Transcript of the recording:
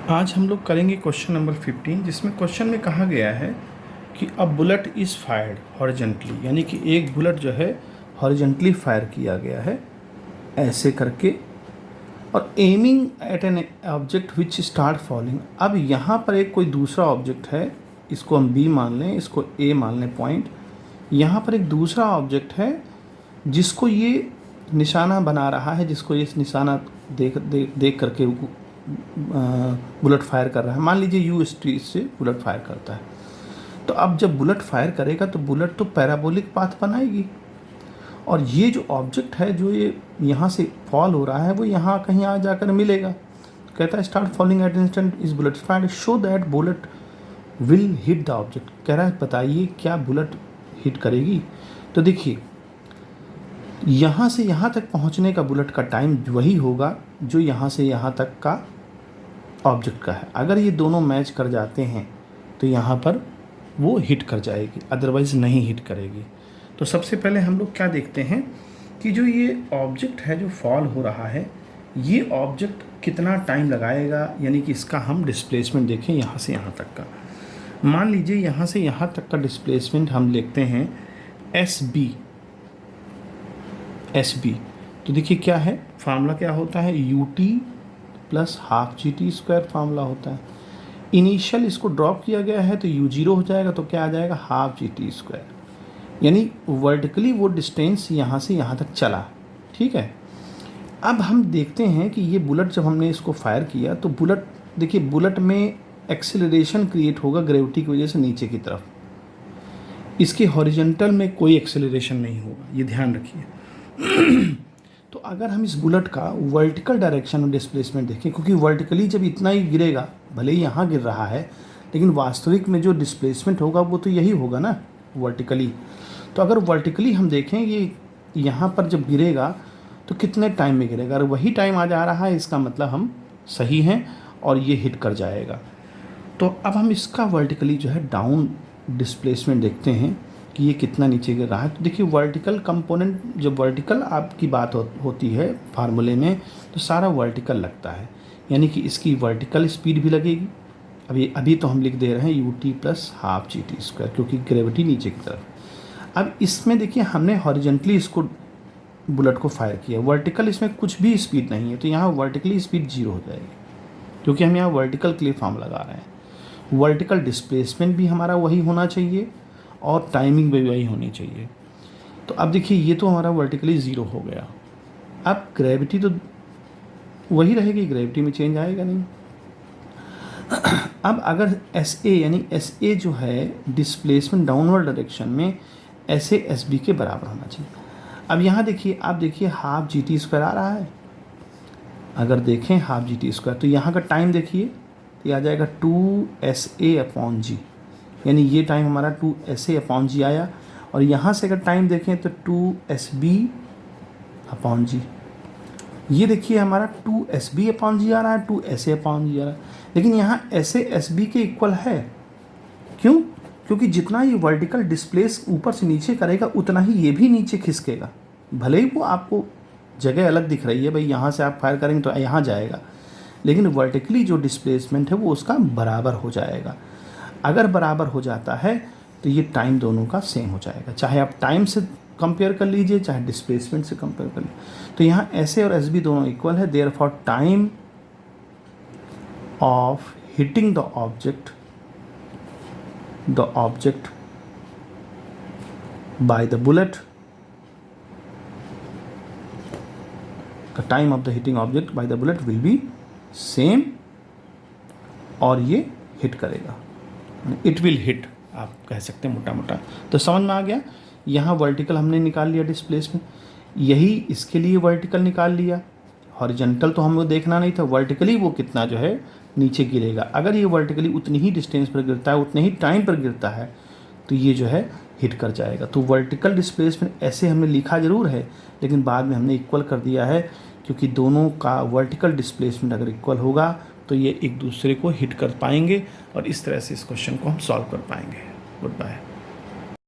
आज हम लोग करेंगे क्वेश्चन नंबर 15, जिसमें क्वेश्चन में कहा गया है कि a bullet is fired horizontally, यानी कि एक बुलेट जो है हॉरिजेंटली फायर किया गया है ऐसे करके, और aiming at an object which start falling. अब यहाँ पर एक कोई दूसरा ऑब्जेक्ट है, इसको हम बी मान लें, इसको ए मान लें पॉइंट। यहाँ पर एक दूसरा ऑब्जेक्ट है जिसको ये निशाना बना रहा है, जिसको ये निशाना देख करके बुलेट फायर कर रहा है। मान लीजिए यू स्ट्रीट से बुलेट फायर करता है, तो अब जब बुलेट फायर करेगा तो बुलेट तो पैराबोलिक पाथ बनाएगी, और ये जो ऑब्जेक्ट है जो ये यहाँ से फॉल हो रहा है वो यहाँ कहीं आ जाकर मिलेगा। कहता है start falling at instant is bullet fire show that bullet will hit the object. कह रहा है बताइए क्या बुलेट हिट करेगी। तो देखिए यहाँ से यहाँ तक पहुँचने का बुलेट का टाइम वही होगा जो यहाँ से यहाँ तक का ऑब्जेक्ट का है। अगर ये दोनों मैच कर जाते हैं तो यहाँ पर वो हिट कर जाएगी, अदरवाइज़ नहीं हिट करेगी। तो सबसे पहले हम लोग क्या देखते हैं कि जो ये ऑब्जेक्ट है जो फॉल हो रहा है, ये ऑब्जेक्ट कितना टाइम लगाएगा, यानी कि इसका हम डिस्प्लेसमेंट देखें यहाँ से यहाँ तक का। मान लीजिए यहाँ से यहाँ तक का डिस्प्लेसमेंट हम लिखते हैं एस बी। तो देखिए क्या है, फार्मूला क्या होता है, U T plus half G T square formula होता है। इनिशियल इसको ड्रॉप किया गया है तो यू जीरो हो जाएगा, तो क्या आ जाएगा हाफ जी टी स्क्वायर, यानी वर्टिकली वो डिस्टेंस यहाँ से यहाँ तक चला। ठीक है, अब हम देखते हैं कि ये बुलेट जब हमने इसको फायर किया तो बुलेट, देखिए बुलेट में एक्सेलरेशन क्रिएट होगा ग्रेविटी की वजह से नीचे की तरफ, इसके हॉरिजेंटल में कोई एक्सेलरेशन नहीं होगा, ये ध्यान रखिए। तो अगर हम इस बुलेट का वर्टिकल डायरेक्शन में डिस्प्लेसमेंट देखें, क्योंकि वर्टिकली जब इतना ही गिरेगा, भले ही यहाँ गिर रहा है लेकिन वास्तविक में जो डिस्प्लेसमेंट होगा वो तो यही होगा ना वर्टिकली। तो अगर वर्टिकली हम देखें ये यहाँ पर जब गिरेगा तो कितने टाइम में गिरेगा, अगर वही टाइम आ जा रहा है इसका मतलब हम सही हैं और ये हिट कर जाएगा। तो अब हम इसका वर्टिकली जो है डाउन डिस्प्लेसमेंट देखते हैं कि ये कितना नीचे गिर रहा है। तो देखिए वर्टिकल कंपोनेंट, जब वर्टिकल आपकी बात होती है फार्मूले में तो सारा वर्टिकल लगता है, यानी कि इसकी वर्टिकल स्पीड भी लगेगी। अभी तो हम लिख दे रहे हैं U T plus half G T square, क्योंकि ग्रेविटी नीचे की तरफ। अब इसमें देखिए हमने हॉरिजेंटली इसको बुलेट को फायर किया, वर्टिकल इसमें कुछ भी स्पीड नहीं है, तो यहाँ वर्टिकली स्पीड जीरो हो जाएगी, क्योंकि हम यहाँ वर्टिकल के लिए फॉर्म लगा रहे हैं। वर्टिकल डिस्प्लेसमेंट भी हमारा वही होना चाहिए और टाइमिंग भी वही होनी चाहिए। तो अब देखिए ये तो हमारा वर्टिकली ज़ीरो हो गया। अब ग्रेविटी तो वही रहेगी, ग्रेविटी में चेंज आएगा नहीं। अब अगर एस ए, यानी एस ए जो है डिस्प्लेसमेंट डाउनवर्ड डायरेक्शन में एस ए एस बी के बराबर होना चाहिए। अब यहाँ देखिए, आप देखिए हाफ जी टी स्क्वायर आ रहा है, अगर देखें हाफ जी टी स्क्वायर तो यहाँ का टाइम देखिए ये आ जाएगा 2sa/g, यानी ये टाइम हमारा 2sa/g आया, और यहाँ से अगर टाइम देखें तो 2sb/g। ये देखिए हमारा 2sb/g आ रहा है, 2sa/g आ रहा है, लेकिन यहाँ sa/sb के इक्वल है। क्यों? क्योंकि जितना ये वर्टिकल डिस्प्लेस ऊपर से नीचे करेगा उतना ही ये भी नीचे खिसकेगा। भले ही वो आपको जगह अलग दिख रही है, भाई यहाँ से आप फायर करेंगे तो यहाँ जाएगा, लेकिन वर्टिकली जो डिस्प्लेसमेंट है वो उसका बराबर हो जाएगा। अगर बराबर हो जाता है तो ये टाइम दोनों का सेम हो जाएगा, चाहे आप टाइम से कंपेयर कर लीजिए चाहे डिस्प्लेसमेंट से कंपेयर कर लीजिए। तो यहाँ एस ए और एस बी दोनों इक्वल है, therefore time of hitting the object by the bullet, the time of the hitting object by the bullet will be same, और ये हिट करेगा, इट विल हिट आप कह सकते हैं मोटा मोटा। तो समझ में आ गया, यहाँ वर्टिकल हमने निकाल लिया डिस्प्लेसमेंट, यही इसके लिए वर्टिकल निकाल लिया। हॉरिजेंटल तो हमको देखना नहीं था, वर्टिकली वो कितना जो है नीचे गिरेगा। अगर ये वर्टिकली उतनी ही डिस्टेंस पर गिरता है, उतने ही टाइम पर गिरता है, तो ये जो है हिट कर जाएगा। तो वर्टिकल डिस्प्लेसमेंट ऐसे हमने लिखा ज़रूर है, लेकिन बाद में हमने इक्वल कर दिया है, क्योंकि दोनों का वर्टिकल डिस्प्लेसमेंट अगर इक्वल होगा तो ये एक दूसरे को हिट कर पाएंगे, और इस तरह से इस क्वेश्चन को हम सॉल्व कर पाएंगे। Good bye.